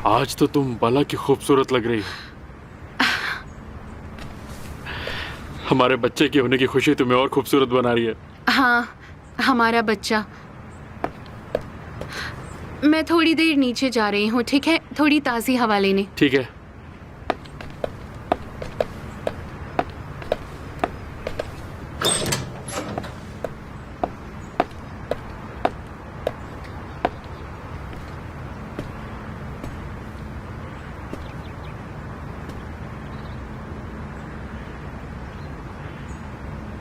आज तो तुम भला की खूबसूरत लग रही हो। हमारे बच्चे के होने की खुशी तुम्हें और खूबसूरत बना रही है। हाँ, हमारा बच्चा। मैं थोड़ी देर नीचे जा रही हूँ, ठीक है? थोड़ी ताज़ी हवा लेने। ठीक है।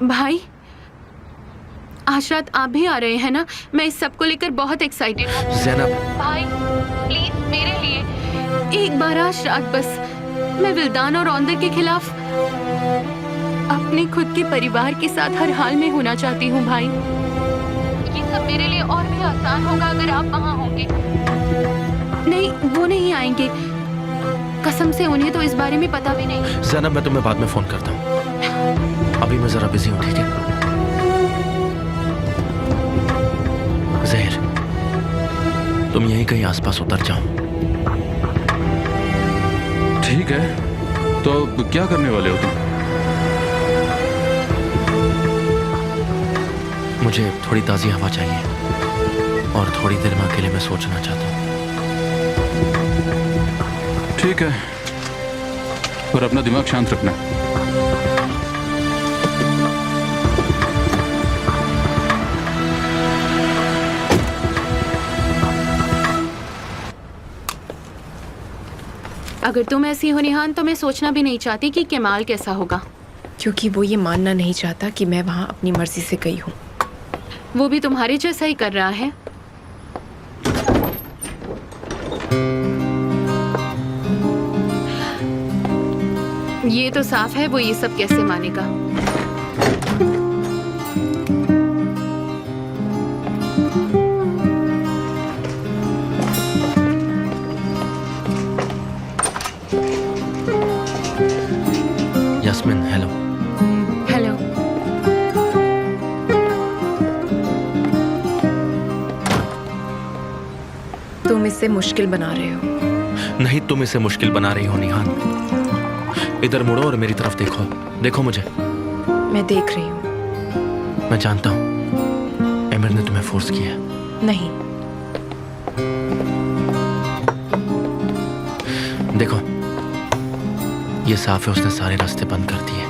भाई, आज रात आप भी आ रहे हैं ना? मैं इस सब को लेकर बहुत एक्साइटेड हूँ। ज़ैनब, भाई प्लीज मेरे लिए एक बार आज रात बस। मैं विल्दान और औंदर के खिलाफ अपने खुद के परिवार के साथ हर हाल में होना चाहती हूँ भाई। ये सब मेरे लिए और भी आसान होगा अगर आप वहाँ होंगे। नहीं, वो नहीं आएंगे, कसम से उन्हें तो इस बारे में पता भी नहीं। ज़ैनब, मैं तुम्हें बाद में फोन करता हूँ, अभी मैं जरा बिजी हूँ, ठीक है? जहर, तुम यहीं कहीं आसपास उतर जाओ। ठीक है, तो क्या करने वाले हो तुम? मुझे थोड़ी ताज़ी हवा चाहिए और थोड़ी देर में अकेले में सोचना चाहता हूँ। ठीक है, पर अपना दिमाग शांत रखना। अगर तुम ऐसी हो निहान तो मैं सोचना भी नहीं चाहती कि केमाल कैसा होगा। क्योंकि वो ये मानना नहीं चाहता कि मैं वहाँ अपनी मर्जी से गई हूँ। वो भी तुम्हारे जैसा ही कर रहा है। ये तो साफ है वो ये सब कैसे मानेगा। यास्मीन, हेलो। हेलो। तुम इसे मुश्किल बना रहे हो। नहीं, तुम इसे मुश्किल बना रही हो निहान। इधर मुड़ो और मेरी तरफ देखो। देखो मुझे। मैं देख रही हूँ। मैं जानता हूँ एमिर ने तुम्हें फोर्स किया। नहीं। देखो, ये साफ है उसने सारे रास्ते बंद कर दिए।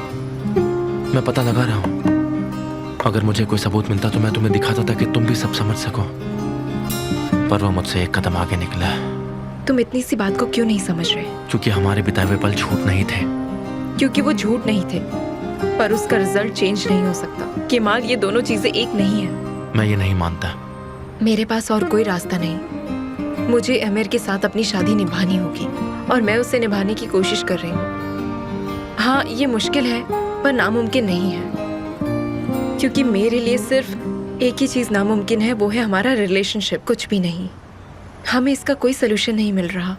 मैं पता लगा रहा हूँ, अगर मुझे कोई सबूत मिलता तो मैं तुम्हें दिखाता ताकि तुम भी सब समझ सको, पर वो मुझसे एक कदम आगे निकला। तुम इतनी सी बात को क्यों नहीं समझ रहे? क्योंकि हमारे बिताए हुए पल झूठ नहीं थे। क्योंकि वो झूठ नहीं थे, पर उसका रिजल्ट चेंज नहीं हो सकता। केमाल, ये दोनों चीजें एक नहीं है। मैं ये नहीं मानता। मेरे पास और कोई रास्ता नहीं। मुझे अमीर के साथ अपनी शादी निभानी होगी और मैं उसे निभाने की कोशिश कर रही हूँ। हाँ, ये मुश्किल है पर नामुमकिन नहीं है, क्योंकि मेरे लिए सिर्फ एक ही चीज नामुमकिन है, वो है हमारा रिलेशनशिप। कुछ भी नहीं। हमें इसका कोई सलूशन नहीं मिल रहा।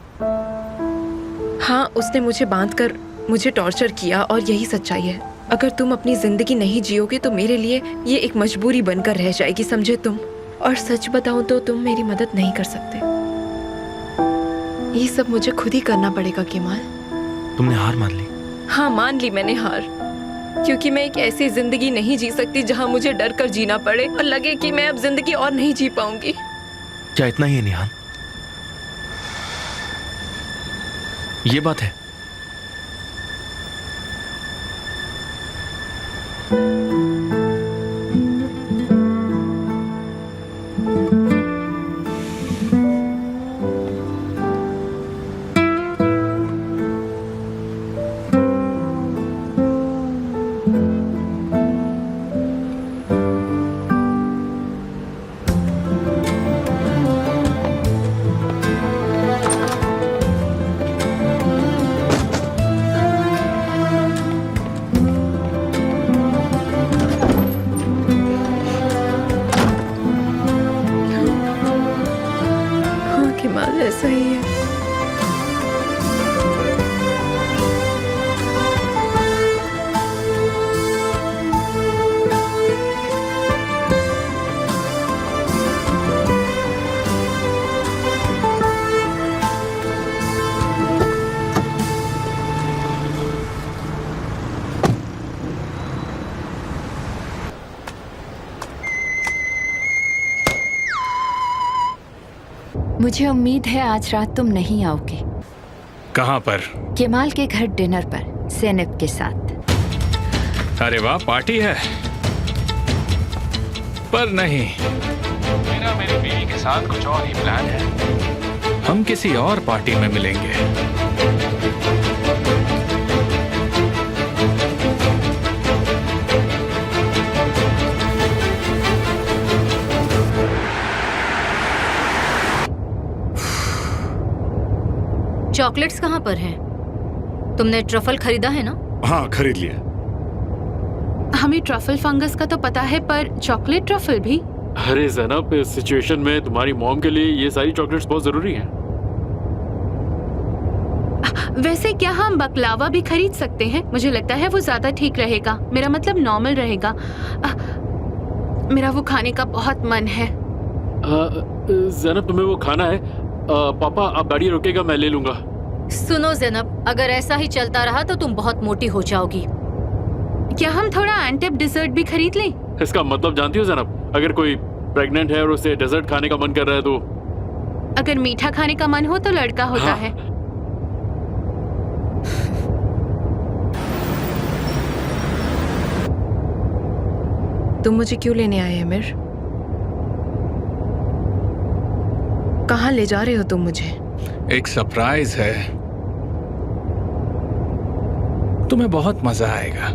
हाँ, उसने मुझे बांध कर मुझे टॉर्चर किया और यही सच्चाई है। अगर तुम अपनी जिंदगी नहीं जियोगे तो मेरे लिए ये एक मजबूरी बनकर रह जाएगी, समझे तुम? और सच बताऊं तो तुम मेरी मदद नहीं कर सकते। ये सब मुझे खुद ही करना पड़ेगा केमाल। तुमने हार मान ली? हाँ, मान ली मैंने हार, क्योंकि मैं एक ऐसी जिंदगी नहीं जी सकती जहाँ मुझे डर कर जीना पड़े और लगे कि मैं अब जिंदगी और नहीं जी पाऊंगी। क्या इतना ही है निहान? ये बात है? ऐसा ही है। मुझे उम्मीद है आज रात तुम नहीं आओगे। कहाँ पर? केमाल के घर डिनर पर ज़ैनब के साथ। अरे वाह, पार्टी है। पर नहीं, मेरा मेरी बीवी के साथ कुछ और ही प्लान है। हम किसी और पार्टी में मिलेंगे। चॉकलेट्स कहाँ पर हैं? तुमने ट्रफल खरीदा है ना? हाँ, खरीद लिया। हमें ट्रफल फंगस का तो पता है, पर चॉकलेट ट्रफल भी? अरे ज़ैनब, इस सिचुएशन में तुम्हारी मॉम के लिए ये सारी चॉकलेट्स बहुत जरूरी हैं। वैसे क्या हम बकलावा भी खरीद सकते हैं? मुझे लगता है वो ज्यादा ठीक रहेगा। मेरा मतलब नॉर्मल रहेगा। मेरा वो खाने का बहुत मन है। ज़ैनब, तुम्हें वो खाना है? पापा, आप गाड़ी रोकेगा, मैं ले लूंगा। सुनो ज़ैनब, अगर ऐसा ही चलता रहा तो तुम बहुत मोटी हो जाओगी। क्या हम थोड़ा एंटेप डिजर्ट भी खरीद लें? इसका मतलब जानती हो ज़ैनब, अगर कोई प्रेग्नेंट है और उसे डेजर्ट खाने का मन कर रहा है तो? अगर मीठा खाने का मन हो तो लड़का होता है। तुम मुझे क्यों लेने आए अमीर? कहाँ ले जा रहे हो तुम मुझे? एक सरप्राइज है, तुम्हें बहुत मजा आएगा।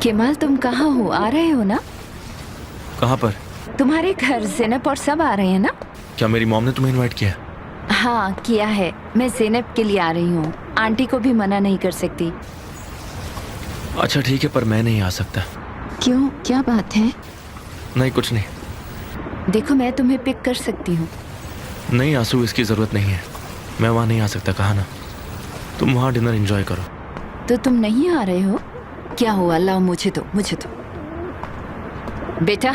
केमाल, तुम कहाँ हो? आ रहे हो ना? कहाँ पर? तुम्हारे घर ज़ैनब और सब आ रहे हैं ना? क्या मेरी मॉम ने तुम्हें इनवाइट किया? हाँ किया है। मैं ज़ैनब के लिए आ रही हूँ। आंटी को भी मना नहीं कर सकती। अच्छा ठीक है, पर मैं नहीं आ सकता। क्यों, क्या बात है? नहीं, कुछ नहीं। देखो, मैं तुम्हें पिक कर सकती हूँ। नहीं आंसू, इसकी ज़रूरत नहीं है। मैं वहाँ नहीं आ सकता, कहा ना। तुम वहाँ डिनर एंजॉय करो। तो तुम नहीं आ रहे हो? क्या हुआ? लाओ, मुझे दो, मुझे दो। बेटा,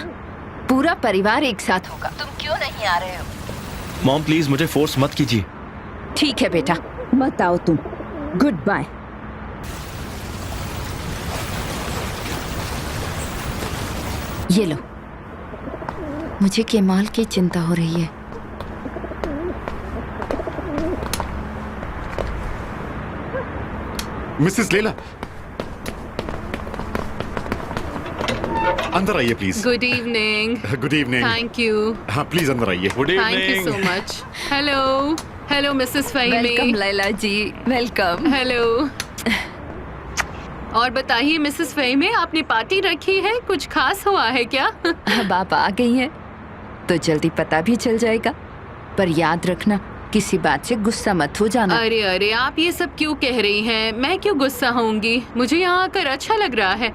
पूरा परिवार एक साथ होगा, तुम क्यों नहीं आ रहे हो? मॉम प्लीज मुझे फोर्स मत कीजिए। ठीक है बेटा, मत आओ तुम। Goodbye. ये लो। मुझे केमाल की चिंता हो रही है। मिसेस लेला, अंदर आइए please. Good evening. Good evening. Thank you. हाँ प्लीज अंदर आइए। Good thank you so much. Hello hello Mrs welcome Fahimi. Laila ji, welcome. Hello. और बताइए मिसेस फ़हीमी, आपने पार्टी रखी है, कुछ खास हुआ है क्या? अब आप आ गई हैं तो जल्दी पता भी चल जाएगा। पर याद रखना, किसी बात से गुस्सा मत हो जाना। अरे अरे, आप ये सब क्यों कह रही हैं? मैं क्यों गुस्सा होंगी? मुझे यहाँ आकर अच्छा लग रहा है।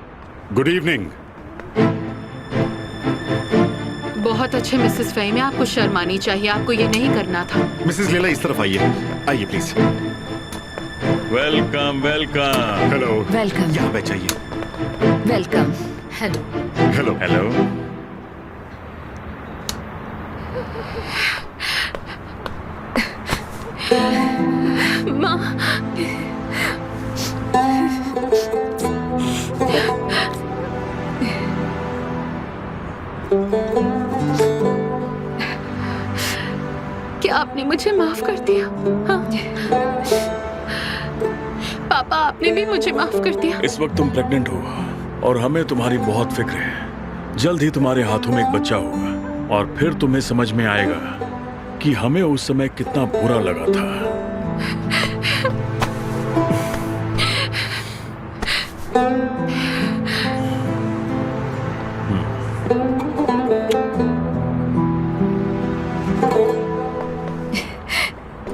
Good evening. बहुत अच्छे मिसेस फ़हीमी, आपको शर्मानी चाहिए, आपको ये नहीं करना था। मिसेस लेला इस तरफ आइए, आइए please. Welcome welcome. Hello. Welcome. यहाँ बैठ जाइए। वेलकम। हेलो। हेलो। हेलो। माँ, क्या आपने मुझे माफ कर दिया? हाँ? पापा, आपने भी मुझे माफ कर दिया? इस वक्त तुम प्रेग्नेंट हो और हमें तुम्हारी बहुत फिक्र है। जल्द ही तुम्हारे हाथों में एक बच्चा होगा और फिर तुम्हें समझ में आएगा कि हमें उस समय कितना बुरा लगा था।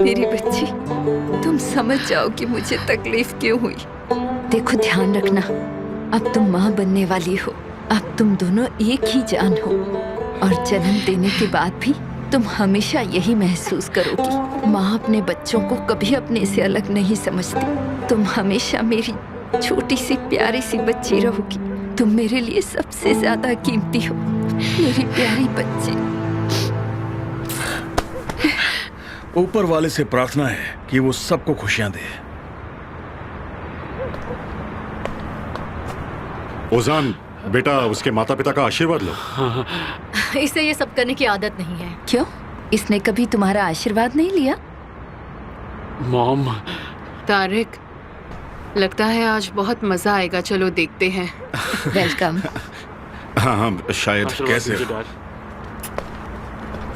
मेरी बच्ची, तुम समझ जाओ कि मुझे तकलीफ क्यों हुई। देखो, ध्यान रखना, अब तुम माँ बनने वाली हो। अब तुम दोनों एक ही जान हो और जन्म देने के बाद भी तुम हमेशा यही महसूस करोगी। माँ अपने बच्चों को कभी अपने से अलग नहीं समझती। तुम हमेशा मेरी छोटी सी प्यारी सी बच्ची रहोगी। तुम मेरे लिए सबसे ज्यादा कीमती हो, मेरी प्यारी बच्ची। ऊपर वाले से प्रार्थना है कि वो सबको खुशियां दे। ओजान, बेटा उसके माता पिता का आशीर्वाद लो। इसे ये सब करने की आदत नहीं है। क्यों? इसने कभी तुम्हारा आशीर्वाद नहीं लिया? मॉम, तारिक, लगता है आज बहुत मजा आएगा। चलो देखते हैं। वेलकम। हाँ हाँ, शायद। आशीर्वाद कैसे दीजिए, हो? डैड।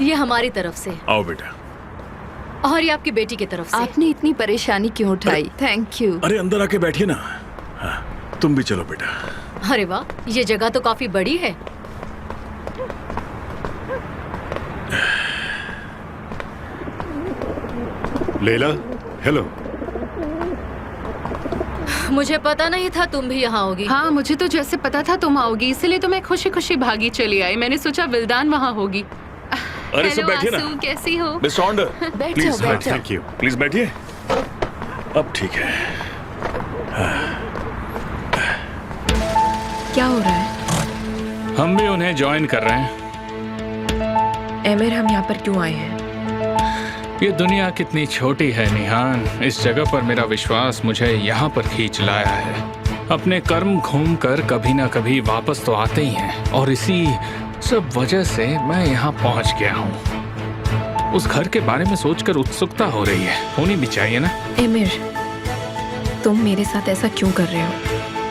ये हमारी तरफ से आओ बेटा। और ये आपकी बेटी की तरफ से। आपने इतनी परेशानी क्यों उठाई? Thank you. अरे अंदर आके बैठिए ना। हाँ, तुम भी चलो बेटा। अरे वाह, ये जगह तो काफी बड़ी है। लेला, हेलो। मुझे पता नहीं था तुम भी यहाँ होगी। हाँ, मुझे तो जैसे पता था तुम आओगी, इसलिए तो मैं खुशी खुशी भागी चली आई। मैंने सोचा विल्दान वहाँ होगी। अरे सब हेलो बैठिए ना। आसू, कैसी हो? मिस्टर ऑन्डर, बैठो प्लीज बैठो। Thank you. प्लीज बैठिए। अब ठीक है। क्या हो रहा है? हम भी उन्हें ज्वाइन कर रहे हैं। एमिर, हम यहाँ पर क्यों आए हैं? ये दुनिया कितनी छोटी है निहान। इस जगह पर मेरा विश्वास मुझे यहाँ पर खींच लाया है। अपने कर्म घूम कर कभी ना कभी वापस तो आते ही हैं, और इसी सब वजह से मैं यहाँ पहुँच गया हूँ। उस घर के बारे में सोचकर उत्सुकता हो रही है। होनी भी चाहिए ना। एमिर, तुम मेरे साथ ऐसा क्यों कर रहे हो?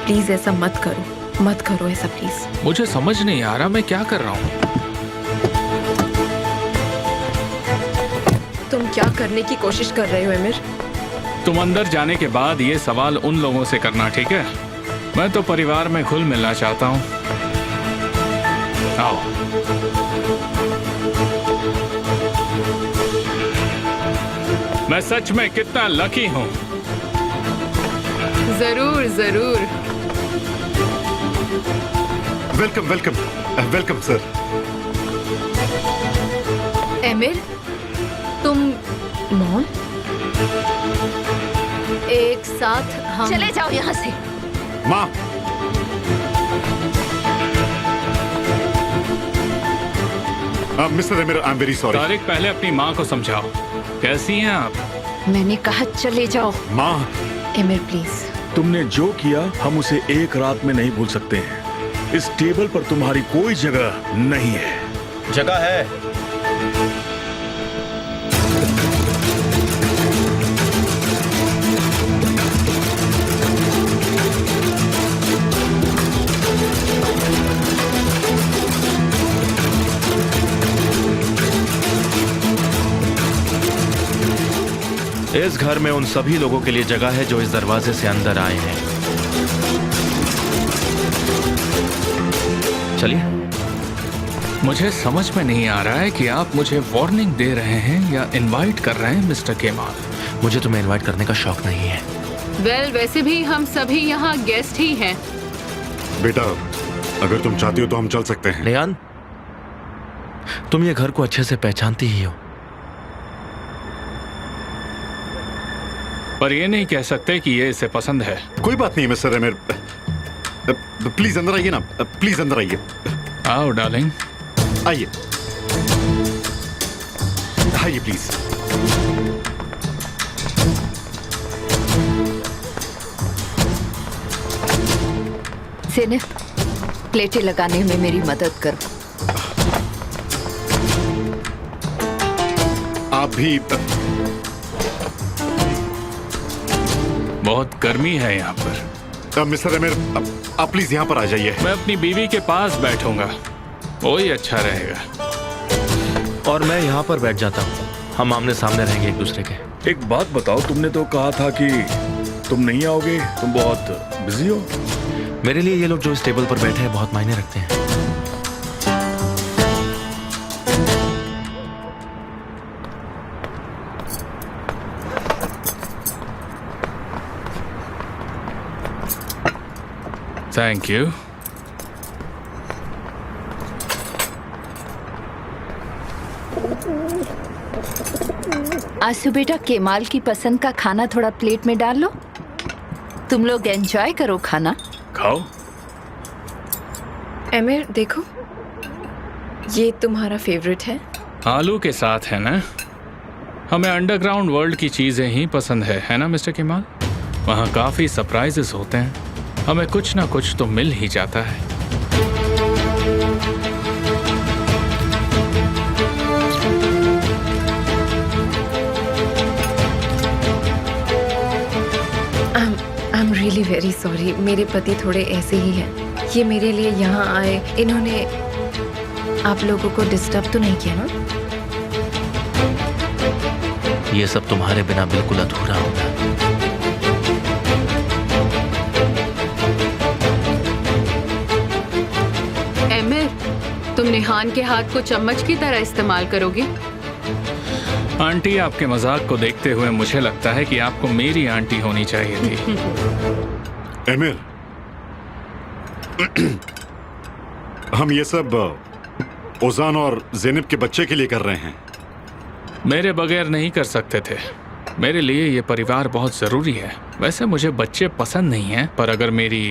प्लीज ऐसा मत करो, मत करो ऐसा प्लीज। मुझे समझ नहीं आ रहा मैं क्या कर रहा हूँ। तुम क्या करने की कोशिश कर रहे हो एमिर? तुम अंदर जाने के बाद ये सवाल उन लोगों से करना, ठीक है? मैं तो परिवार में घुल मिलना चाहता हूँ। आओ। मैं सच में कितना लकी हूँ। जरूर जरूर। Welcome welcome welcome sir. Emir, तुम मॉम, एक साथ हम चले जाओ यहाँ से। माँ, mister emir, I am very sorry. Tariq, पहले अपनी माँ को समझाओ। कैसी हैं आप? मैंने कहा चले जाओ। माँ, एमिर प्लीज। तुमने जो किया हम उसे एक रात में नहीं भूल सकते हैं। इस टेबल पर तुम्हारी कोई जगह नहीं है। जगह है। इस घर में उन सभी लोगों के लिए जगह है जो इस दरवाजे से अंदर आए हैं। चलिए। मुझे समझ में नहीं आ रहा है कि आप मुझे वार्निंग दे रहे हैं या इनवाइट कर रहे हैं मिस्टर केमाल। मुझे तुम्हें इनवाइट करने का शौक नहीं है। वेल, वैसे भी हम सभी यहाँ गेस्ट ही हैं। बेटा अगर तुम चाहती हो तो हम चल सकते हैं। लेयान, तुम ये घर को अच्छे से पहचानती ही हो। पर ये नहीं कह सकते कि ये इसे पसंद है। कोई बात नहीं मिस्टर एमिर, प्लीज अंदर आइए ना। प्लीज अंदर आइए। आओ डार्लिंग। आइए आइए प्लीज। ज़ेनब, प्लेटें लगाने में मेरी मदद करो। आप भी। बहुत गर्मी है यहाँ पर। मिस्टर एमिर, आप प्लीज यहाँ पर आ जाइए। मैं अपनी बीवी के पास बैठूंगा, वही अच्छा रहेगा। और मैं यहाँ पर बैठ जाता हूँ। हम आमने सामने रहेंगे एक दूसरे के। एक बात बताओ, तुमने तो कहा था कि तुम नहीं आओगे, तुम बहुत बिजी हो। मेरे लिए ये लोग जो इस टेबल पर बैठे हैं बहुत मायने रखते हैं। Thank you. आसू बेटा, केमाल की पसंद का खाना थोड़ा प्लेट में डाल लो। तुम लोग एंजॉय करो खाना। खाओ। एमिर देखो, ये तुम्हारा फेवरेट है। आलू के साथ है ना? हमें अंडरग्राउंड वर्ल्ड की चीजें ही पसंद है ना मिस्टर केमाल? वहाँ काफी सरप्राइजेस होते हैं, हमें कुछ ना कुछ तो मिल ही जाता है। I am really very sorry, मेरे पति थोड़े ऐसे ही हैं। ये मेरे लिए यहाँ आए, इन्होंने आप लोगों को डिस्टर्ब तो नहीं किया ना? ये सब तुम्हारे बिना बिल्कुल अधूरा होगा। एमिर, तुम निहान के हाथ को चम्मच की तरह इस्तेमाल करोगे? आंटी, आपके मजाक को देखते हुए मुझे लगता है कि आपको मेरी आंटी होनी चाहिए थी। एमिर, हम ये सब ओजान और ज़ैनब के बच्चे के लिए कर रहे हैं। मेरे बगैर नहीं कर सकते थे। मेरे लिए ये परिवार बहुत ज़रूरी है। वैसे मुझे बच्चे पसंद नहीं हैं, पर अगर मेरी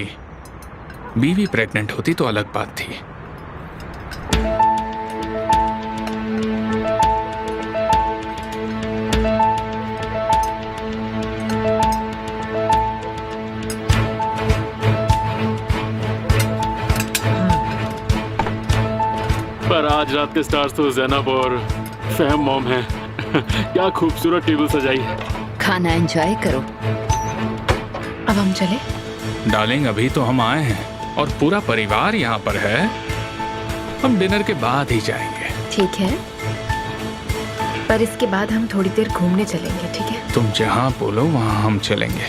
बीवी प्रेग्नेंट होती तो अलग बात थी। पर आज रात के स्टार्स तो ज़ैनब और फहम मॉम हैं। क्या खूबसूरत टेबल सजाई है। खाना एंजॉय करो। अब हम चले? डार्लिंग, अभी तो हम आए हैं और पूरा परिवार यहाँ पर है। हम डिनर के बाद ही जाएंगे। ठीक है, पर इसके बाद हम थोड़ी देर घूमने चलेंगे, ठीक है? तुम जहाँ बोलो वहाँ हम चलेंगे।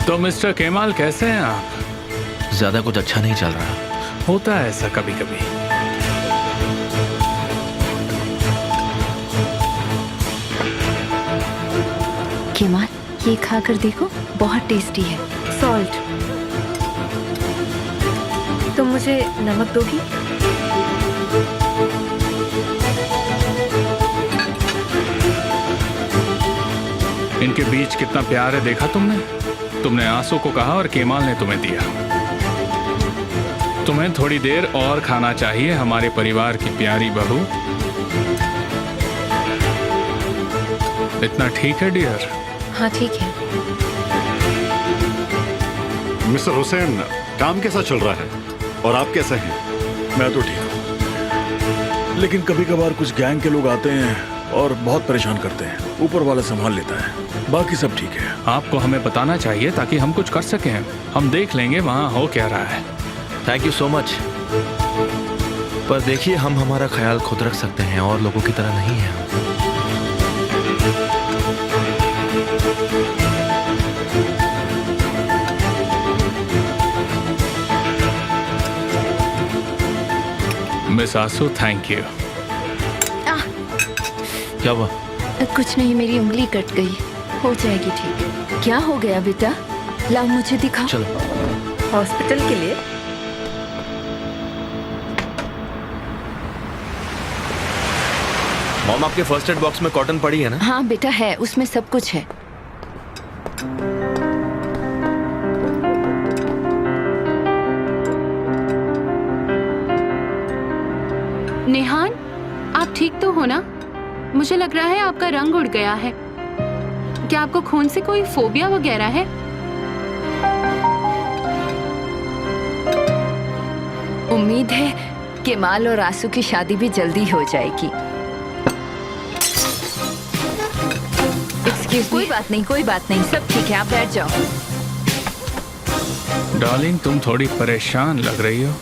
तो मिस्टर केमाल, कैसे हैं आप? ज्यादा कुछ अच्छा नहीं चल रहा। होता है ऐसा कभी कभी। केमाल, ये खाकर देखो, बहुत टेस्टी है। सॉल्ट। तुम मुझे नमक दोगी? इनके बीच कितना प्यार है, देखा तुमने? तुमने आंसू को कहा और केमाल ने तुम्हें दिया। तुम्हें थोड़ी देर और खाना चाहिए, हमारे परिवार की प्यारी बहू। इतना ठीक है डियर? हाँ ठीक है। मिस्टर हुसैन, काम कैसा चल रहा है और आप कैसे हैं? मैं तो ठीक हूँ, लेकिन कभी कभार कुछ गैंग के लोग आते हैं और बहुत परेशान करते हैं। ऊपर वाला संभाल लेता है, बाकी सब ठीक है। आपको हमें बताना चाहिए ताकि हम कुछ कर सकें। हम देख लेंगे वहाँ हो क्या रहा है। Thank you so much. पर देखिए, हम हमारा ख्याल खुद रख सकते हैं और लोगों की तरह नहीं है। मिस आंसू, थैंक यू। क्या हुआ? कुछ नहीं, मेरी उंगली कट गई। हो जाएगी ठीक। क्या हो गया बेटा? लाओ मुझे दिखाओ। चलो। हॉस्पिटल के लिए? मॉम, आपके फर्स्ट एड बॉक्स में कॉटन पड़ी है ना? हाँ बेटा है, उसमें सब कुछ है। निहान, आप ठीक तो हो ना? मुझे लग रहा है आपका रंग उड़ गया है। क्या आपको खून से कोई फोबिया वगैरह है? उम्मीद है केमाल और आंसू की शादी भी जल्दी हो जाएगी। कोई बात नहीं, कोई बात नहीं, सब ठीक है, आप बैठ जाओ। डार्लिंग, तुम थोड़ी परेशान लग रही हो।